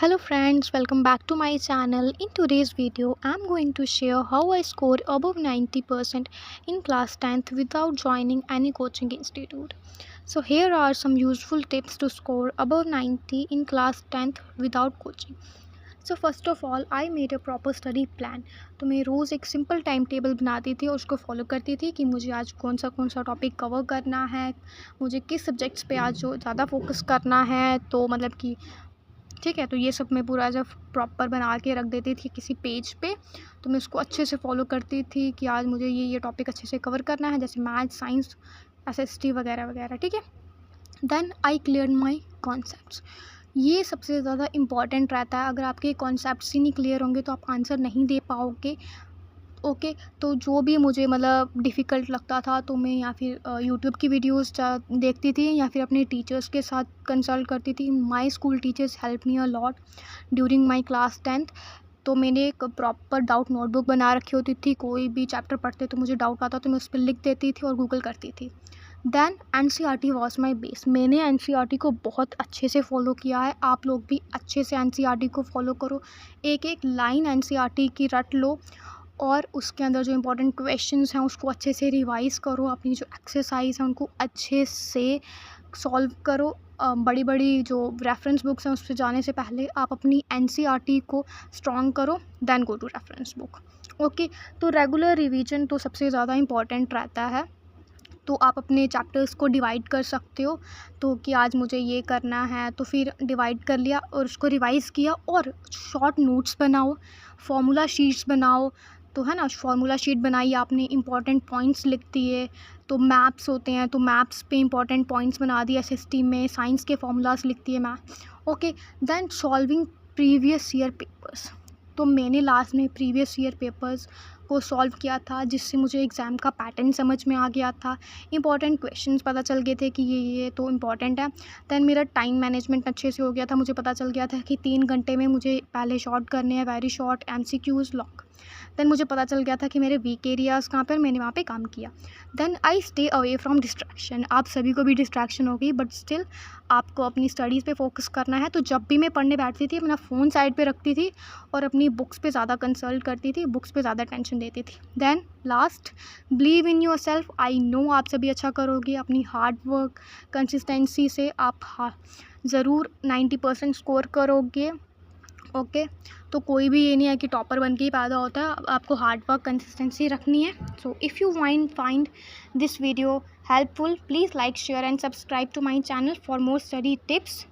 Hello friends, welcome back to my channel. In today's video, I'm going to share how I scored above 90% in class 10th without joining any coaching institute. So here are some useful tips to score above 90 in class 10th without coaching. So first of all I made a proper study plan. तो मैं रोज़ एक simple time table बनाती थी और उसको follow करती थी कि मुझे आज कौन सा टॉपिक कवर करना है, मुझे किस सब्जेक्ट्स पे आज जो ज़्यादा फोकस करना है। तो मतलब कि ठीक है, तो ये सब मैं पूरा जब प्रॉपर बना के रख देती थी किसी पेज पे, तो मैं उसको अच्छे से फॉलो करती थी कि आज मुझे ये टॉपिक अच्छे से कवर करना है, जैसे मैथ, साइंस, एसएसटी वगैरह वगैरह। ठीक है, then I clear my concepts. ये सबसे ज़्यादा इम्पॉर्टेंट रहता है। अगर आपके कॉन्सेप्ट्स ही नहीं क्लियर होंगे तो आप आंसर नहीं दे पाओगे। ओके, तो जो भी मुझे मतलब डिफ़िकल्ट लगता था तो मैं या फिर यूट्यूब की वीडियोस देखती थी या फिर अपने टीचर्स के साथ कंसल्ट करती थी। My school teachers help me a lot during my class 10th। तो मैंने एक प्रॉपर डाउट नोटबुक बना रखी होती थी। कोई भी चैप्टर पढ़ते तो मुझे डाउट आता तो मैं उस पर लिख देती थी और गूगल करती थी। Then NCERT was my base. मैंने एनसीईआरटी को बहुत अच्छे से फॉलो किया है। आप लोग भी अच्छे से एनसीईआरटी को फॉलो करो, एक एक लाइन एनसीईआरटी की रट लो और उसके अंदर जो इम्पोर्टेंट क्वेश्चंस हैं उसको अच्छे से रिवाइज़ करो। अपनी जो एक्सरसाइज है उनको अच्छे से सॉल्व करो। बड़ी बड़ी जो रेफरेंस बुक्स हैं उस पे जाने से पहले आप अपनी एनसीईआरटी को स्ट्रॉन्ग करो, then go to reference book. Okay, तो रेगुलर रिवीजन तो सबसे ज़्यादा इम्पॉर्टेंट रहता है। तो आप अपने चैप्टर्स को डिवाइड कर सकते हो, तो कि आज मुझे ये करना है तो फिर डिवाइड कर लिया और उसको रिवाइज़ किया और शॉर्ट नोट्स बनाओ, फार्मूला शीट्स बनाओ। तो है ना, फार्मूला शीट बनाई आपने, इंपॉर्टेंट पॉइंट्स लिख दिए। तो मैप्स होते हैं तो मैप्स पे इंपॉर्टेंट पॉइंट्स बना दिए एसएसटी में, साइंस के फार्मूलाज लिख दिए मैं। Okay, then solving previous year papers. तो मैंने लास्ट में प्रीवियस ईयर पेपर्स को सॉल्व किया था, जिससे मुझे एग्ज़ाम का पैटर्न समझ में आ गया था। इंपॉर्टेंट क्वेश्चंस पता चल गए थे कि ये तो इम्पॉर्टेंट है। दैन मेरा टाइम मैनेजमेंट अच्छे से हो गया था। मुझे पता चल गया था कि 3 घंटे में मुझे पहले शॉर्ट करने हैं, very short, MCQs, long. Then मुझे पता चल गया था कि मेरे वीक एरियाज़ कहाँ पर, मैंने वहाँ पे काम किया। Then I stay away from distraction. आप सभी को भी डिस्ट्रैक्शन होगी, बट स्टिल आपको अपनी स्टडीज़ पे फोकस करना है। तो जब भी मैं पढ़ने बैठती थी अपना फ़ोन साइड पे रखती थी और अपनी बुक्स पे ज़्यादा कंसल्ट करती थी, बुक्स पे ज़्यादा टेंशन देती थी। Then last, believe in yourself. I know आप सभी अच्छा करोगे। अपनी हार्ड वर्क, कंसिस्टेंसी से आप ज़रूर 90% स्कोर करोगे। ओके, तो कोई भी ये नहीं है कि टॉपर बन के ही पैदा होता है। आपको हार्ड वर्क, कंसिस्टेंसी रखनी है। So if you find this video helpful, please like, share and subscribe to my channel for more study tips.